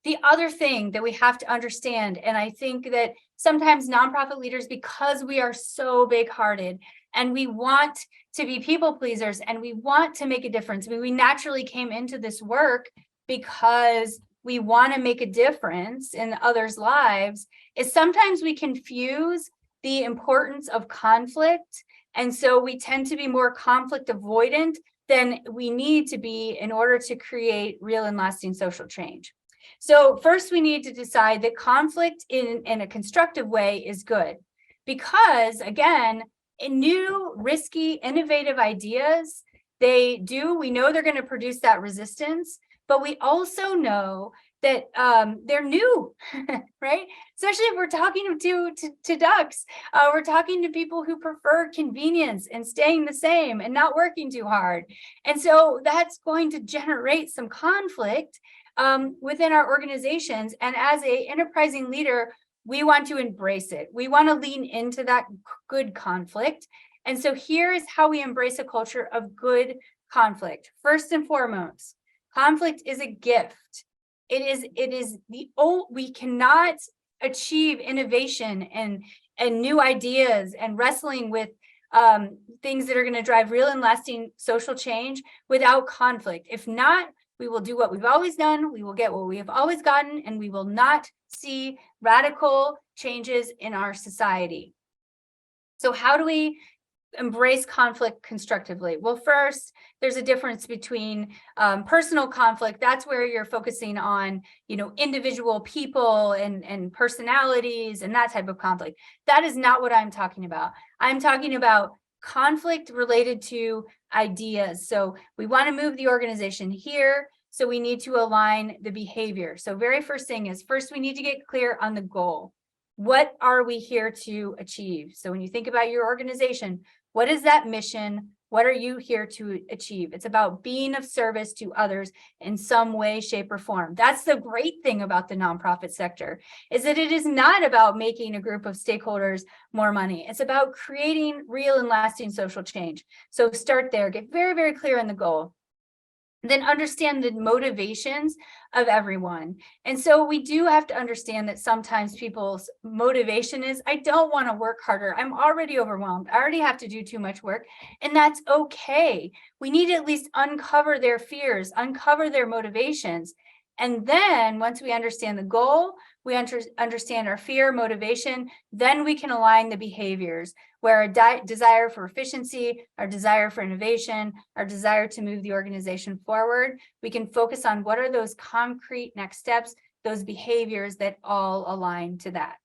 The other thing that we have to understand, and I think that sometimes nonprofit leaders, because we are so big-hearted and we want to be people pleasers and we want to make a difference. I mean, we naturally came into this work because we want to make a difference in others' lives, is sometimes we confuse the importance of conflict. And so we tend to be more conflict avoidant than we need to be in order to create real and lasting social change. So first, we need to decide that conflict in a constructive way is good, because again, in new, risky, innovative ideas, we know they're going to produce that resistance, but we also know that they're new, right? Especially if we're talking to ducks, we're talking to people who prefer convenience and staying the same and not working too hard. And so that's going to generate some conflict within our organizations. And as an enterprising leader, we want to embrace it. We want to lean into that good conflict. And so here is how we embrace a culture of good conflict. First and foremost, conflict is a gift. We cannot achieve innovation and new ideas and wrestling with things that are going to drive real and lasting social change without conflict. If not, we will do what we've always done, we will get what we have always gotten, and we will not see radical changes in our society. So how do we embrace conflict constructively? Well, first, there's a difference between personal conflict. That's where you're focusing on, individual people and personalities and that type of conflict. That is not what I'm talking about. I'm talking about conflict related to ideas. So we want to move the organization here. So we need to align the behavior. So very first thing is, first we need to get clear on the goal. What are we here to achieve? So when you think about your organization, what is that mission? What are you here to achieve? It's about being of service to others in some way, shape, or form. That's the great thing about the nonprofit sector, is that it is not about making a group of stakeholders more money. It's about creating real and lasting social change. So start there, get very, very clear on the goal. Then understand the motivations of everyone. And so we do have to understand that sometimes people's motivation is, I don't want to work harder. I'm already overwhelmed. I already have to do too much work. And that's okay. We need to at least uncover their fears, uncover their motivations. And then once we understand the goal, we understand our fear, motivation, then we can align the behaviors where our desire for efficiency, our desire for innovation, our desire to move the organization forward, we can focus on what are those concrete next steps, those behaviors that all align to that.